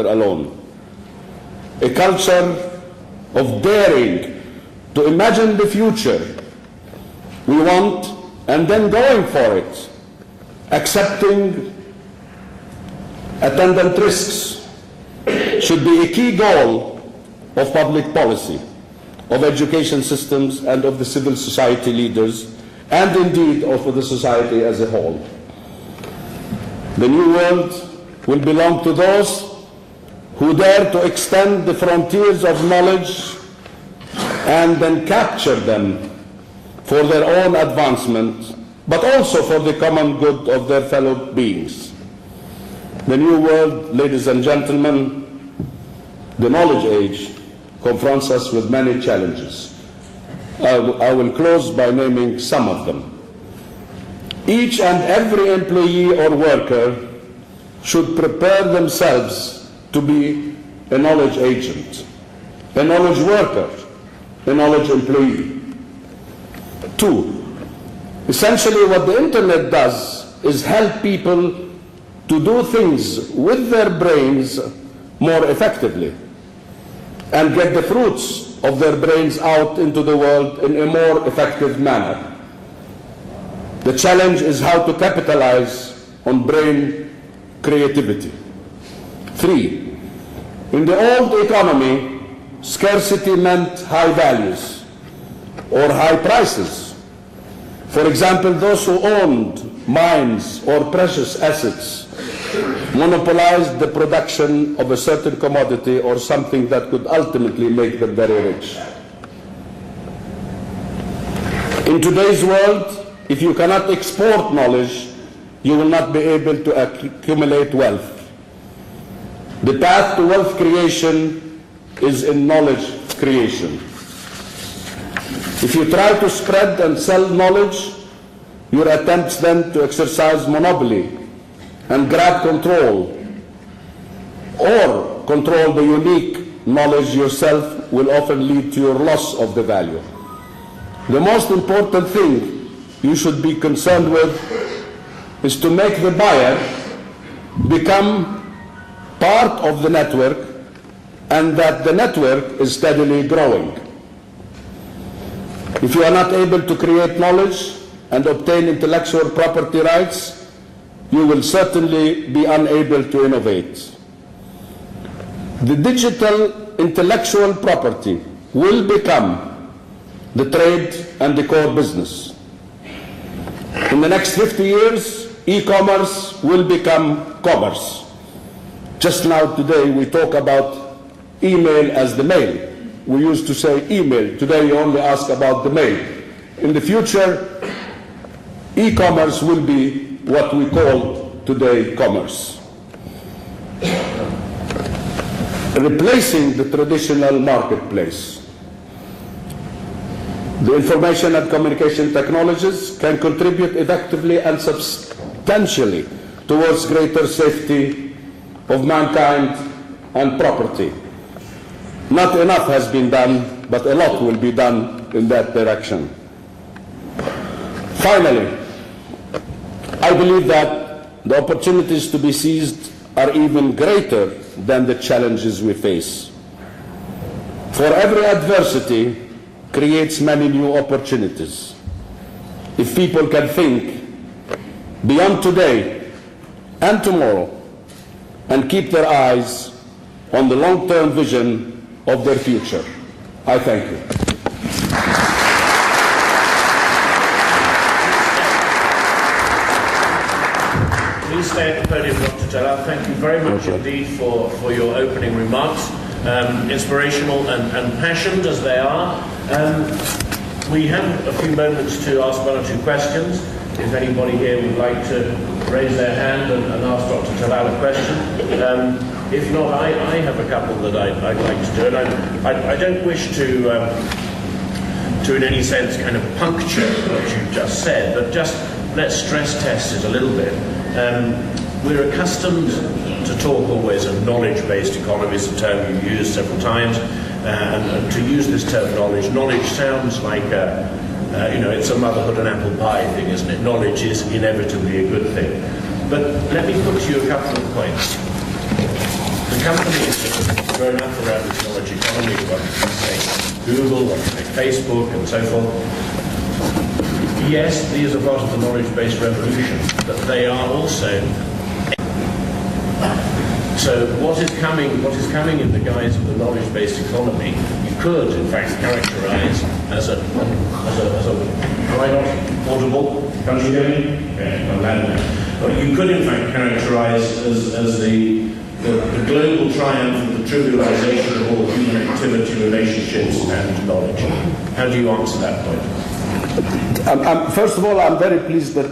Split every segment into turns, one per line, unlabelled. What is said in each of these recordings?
alone. A culture of daring to imagine the future we want and then going for it, accepting attendant risks should be a key goal of public policy, of education systems and of the civil society leaders, and indeed of the society as a whole. The new world will belong to those who dare to extend the frontiers of knowledge and then capture them for their own advancement, but also for the common good of their fellow beings. The new world, ladies and gentlemen, the knowledge age, confronts us with many challenges. I will close by naming some of them. Each and every employee or worker should prepare themselves to be a knowledge agent, a knowledge worker, a knowledge employee. 2, essentially what the internet does is help people to do things with their brains more effectively and get the fruits of their brains out into the world in a more effective manner. The challenge is how to capitalize on brain creativity. 3, in the old economy, scarcity meant high values or high prices. For example, those who owned mines or precious assets monopolized the production of a certain commodity or something that could ultimately make them very rich. In today's world, if you cannot export knowledge, you will not be able to accumulate wealth. The path to wealth creation is in knowledge creation. If you try to spread and sell knowledge, your attempts then to exercise monopoly and grab control or control the unique knowledge yourself will often lead to your loss of the value. The most important thing you should be concerned with is to make the buyer become part of the network and that the network is steadily growing. If you are not able to create knowledge and obtain intellectual property rights, you will certainly be unable to innovate. The digital intellectual property will become the trade and the core business. In the next 50 years, e-commerce will become commerce. Just now today we talk about email as the mail. We used to say email. Today you only ask about the mail. In the future, e-commerce will be what we call today commerce. Replacing the traditional marketplace. The information and communication technologies can contribute effectively and substantially towards greater safety of mankind and property. Not enough has been done, but a lot will be done in that direction. Finally, I believe that the opportunities to be seized are even greater than the challenges we face. For every adversity creates many new opportunities. If people can think beyond today and tomorrow and keep their eyes on the long-term vision of their future. I thank you.
Please stay at the podium, Dr. Talal. Thank you very much indeed for your opening remarks, inspirational and passionate as they are. We have a few moments to ask one or two questions. If anybody here would like to raise their hand and ask Dr. Talal a question. If not, I have a couple that I'd like to do. And I don't wish to in any sense kind of puncture what you've just said, but just let's stress test it a little bit. We're accustomed to talk always of knowledge-based economies, a term you've used several times, and to use this term knowledge sounds like it's a motherhood and apple pie thing, isn't it? Knowledge is inevitably a good thing. But let me put to you a couple of points. The companies that have grown up around this knowledge economy, like say Google, like say Facebook, and so forth, yes, these are part of the knowledge-based revolution, but they are also. So what is coming in the guise of the knowledge-based economy, you could in fact characterize as a why not audible? Can't you hear me? Yeah, but you could in fact characterize as the global triumph of the trivialization of all human activity, relationships, and knowledge. How do you answer that point?
First of all, I'm very pleased that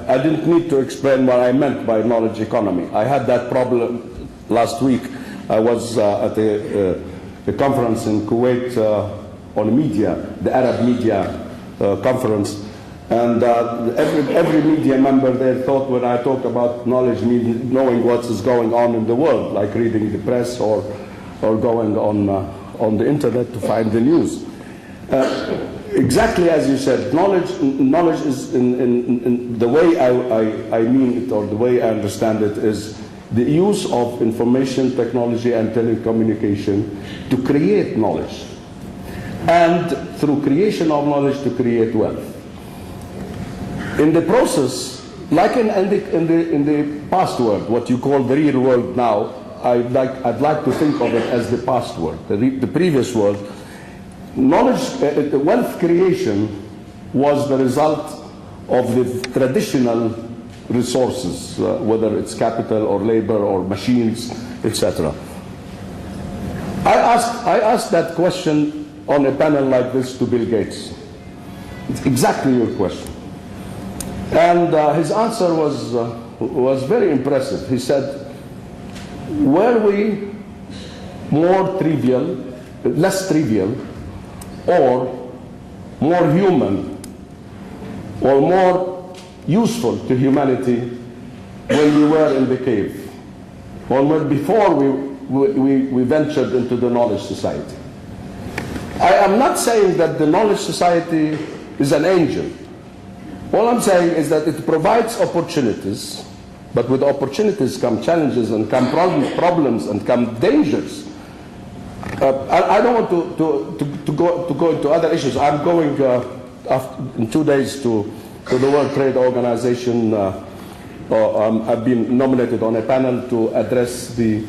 I didn't need to explain what I meant by knowledge economy. I had that problem last week. I was at a conference in Kuwait on media, the Arab media conference, and every media member there thought when I talk about knowledge means knowing what is going on in the world, like reading the press or going on the internet to find the news. Exactly as you said, knowledge is in the way I mean it, or the way I understand it, is the use of information technology and telecommunication to create knowledge, and through creation of knowledge to create wealth. In the process, like in the past world, what you call the real world now, I'd like to think of it as the past world, the previous world. Knowledge, wealth creation was the result of the traditional resources, whether it's capital or labor or machines, etc. I asked that question on a panel like this to Bill Gates. It's exactly your question. And his answer was very impressive. He said, were we more trivial, less trivial, or more human, or more useful to humanity when we were in the cave, or before we ventured into the knowledge society? I am not saying that the knowledge society is an angel. All I'm saying is that it provides opportunities, but with opportunities come challenges and come problems and come dangers. I don't want to go into other issues. I'm going in 2 days to the World Trade Organization. I've been nominated on a panel to address the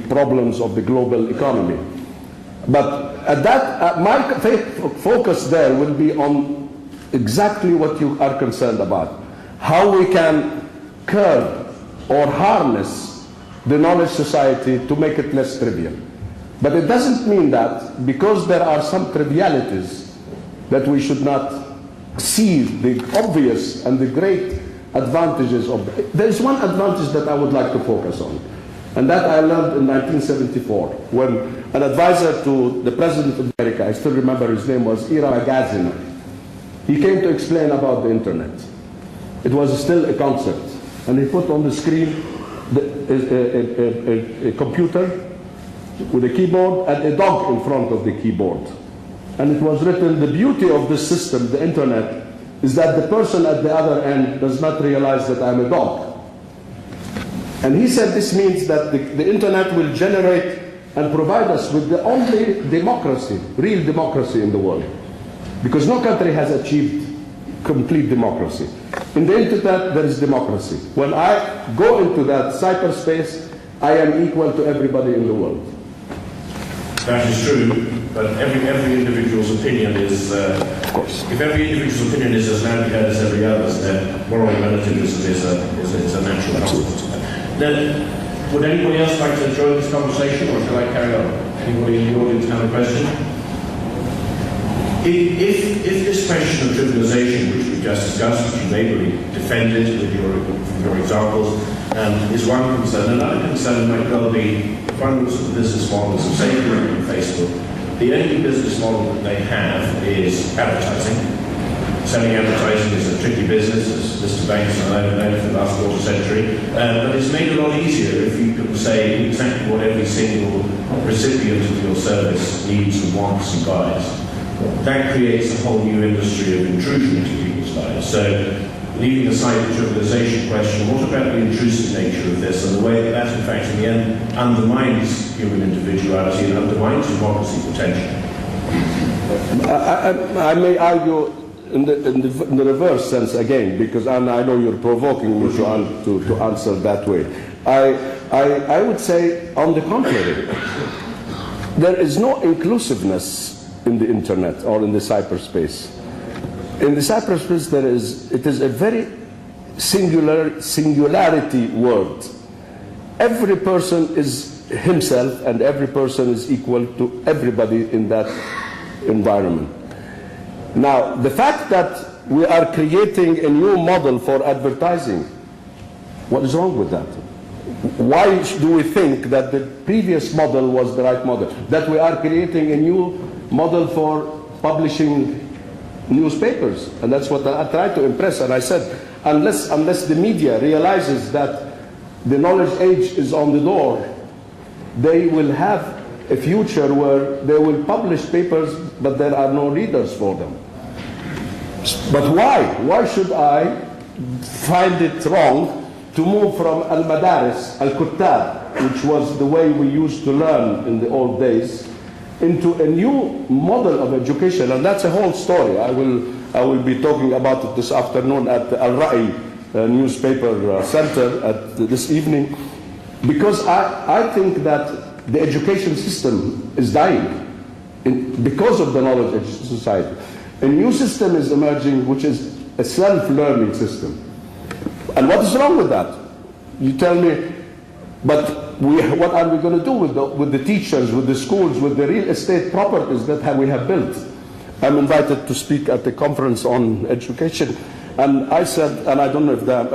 problems of the global economy. But at that, my focus there will be on exactly what you are concerned about: how we can curb or harness the knowledge society to make it less trivial. But it doesn't mean that because there are some trivialities that we should not see the obvious and the great advantages of it. There is one advantage that I would like to focus on, and that I learned in 1974 when an advisor to the President of America, I still remember his name, was Talal Abu-Ghazaleh. He came to explain about the internet. It was still a concept, and he put on the screen a computer with a keyboard and a dog in front of the keyboard. And it was written, the beauty of this system, the internet, is that the person at the other end does not realize that I'm a dog. And he said this means that the internet will generate and provide us with the only democracy, real democracy in the world. Because no country has achieved complete democracy. In the internet, there is democracy. When I go into that cyberspace, I am equal to everybody in the world.
That is true, but every individual's opinion is,
of course.
If every individual's opinion is as loudly heard as every other's, then moral relativism is a natural consequence. Now, would anybody else like to join this conversation, or shall I carry on? Anybody in the audience have a question? If this question of trivialization, which we just discussed, which you ably defended with your examples, is one concern, another concern might well be funders of the business models of, say, Google and Facebook. The only business model that they have is advertising. Selling advertising is a tricky business, as Mr. Banks and I have known for the last quarter century, but it's made a lot easier if you can say exactly what every single recipient of your service needs and wants and buys. That creates a whole new industry of intrusion into people's lives. So leaving aside the trivialization question, what about the intrusive nature of this and the way that that in fact in the end undermines human individuality and undermines democracy potentially?
I may argue in the reverse sense again, because I know you're provoking me to answer that way. I would say, on the contrary, there is no inclusiveness in the internet or in the cyberspace. In the cyberspace, it is a very singularity world. Every person is himself, and every person is equal to everybody in that environment. Now, the fact that we are creating a new model for advertising, what is wrong with that? Why do we think that the previous model was the right model? That we are creating a new model for publishing newspapers? And that's what I tried to impress. And I said, unless the media realizes that the knowledge age is on the door, they will have a future where they will publish papers, but there are no readers for them. But why? Why should I find it wrong to move from al-madaris, al-kuttab, which was the way we used to learn in the old days, into a new model of education? And that's a whole story. I will be talking about it this afternoon at the Al-Ra'i newspaper center this evening, because I think that the education system is dying because of the knowledge society. A new system is emerging, which is a self-learning system. And what is wrong with that? You tell me, but what are we going to do with the teachers, with the schools, with the real estate properties that we have built? I'm invited to speak at the conference on education, and I said, and I don't know if that